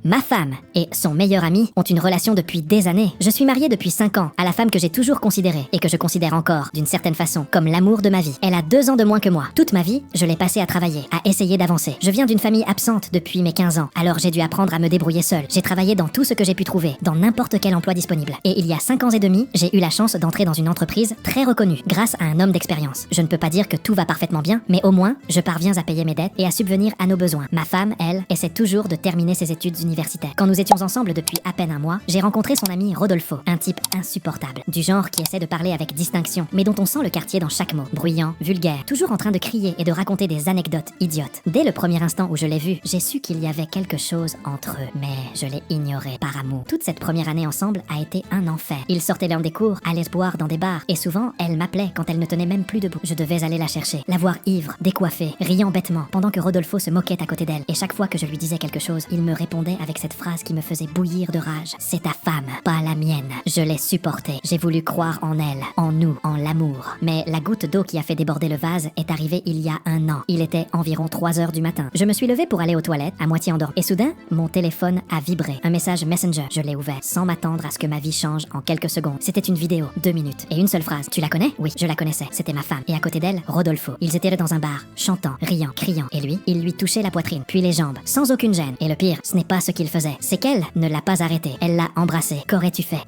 Ma femme et son meilleur ami ont une relation depuis des années. Je suis mariée depuis 5 ans à la femme que j'ai toujours considérée et que je considère encore, d'une certaine façon, comme l'amour de ma vie. Elle a 2 ans de moins que moi. Toute ma vie, je l'ai passée à travailler, à essayer d'avancer. Je viens d'une famille absente depuis mes 15 ans, alors j'ai dû apprendre à me débrouiller seule. J'ai travaillé dans tout ce que j'ai pu trouver, dans n'importe quel emploi disponible. Et il y a 5 ans et demi, j'ai eu la chance d'entrer dans une entreprise très reconnue, grâce à un homme d'expérience. Je ne peux pas dire que tout va parfaitement bien, mais au moins, je parviens à payer mes dettes et à subvenir à nos besoins. Ma femme, elle, essaie toujours de terminer ses études universitaires. Quand nous étions ensemble depuis à peine un mois, j'ai rencontré son ami Rodolfo, un type insupportable, du genre qui essaie de parler avec distinction, mais dont on sent le quartier dans chaque mot. Bruyant, vulgaire, toujours en train de crier et de raconter des anecdotes idiotes. Dès le premier instant où je l'ai vu, j'ai su qu'il y avait quelque chose entre eux, mais je l'ai ignoré par amour. Toute cette première année ensemble a été un enfer. Il sortait l'un des cours, allait se boire dans des bars, et souvent, elle m'appelait quand elle ne tenait même plus debout. Je devais aller la chercher, la voir ivre, décoiffée, riant bêtement, pendant que Rodolfo se moquait à côté d'elle. Et chaque fois que je lui disais quelque chose, il me répondait avec cette phrase qui me faisait bouillir de rage. C'est ta femme, pas la mienne. Je l'ai supportée. J'ai voulu croire en elle, en nous, en l'amour. Mais la goutte d'eau qui a fait déborder le vase est arrivée il y a 1 an. Il était environ 3 heures du matin. Je me suis levée pour aller aux toilettes, à moitié endormie. Et soudain, mon téléphone a vibré. Un message Messenger. Je l'ai ouvert, sans m'attendre à ce que ma vie change en quelques secondes. C'était une vidéo, 2 minutes. Et une seule phrase. Tu la connais? Oui, je la connaissais. C'était ma femme. Et à côté d'elle, Rodolfo. Ils étaient dans un bar, chantant, riant, criant. Et lui, il lui touchait la poitrine, puis les jambes, sans aucune gêne. Et le pire, ce n'est pas ce qu'il faisait. C'est qu'elle ne l'a pas arrêté. Elle l'a embrassé. Qu'aurais-tu fait?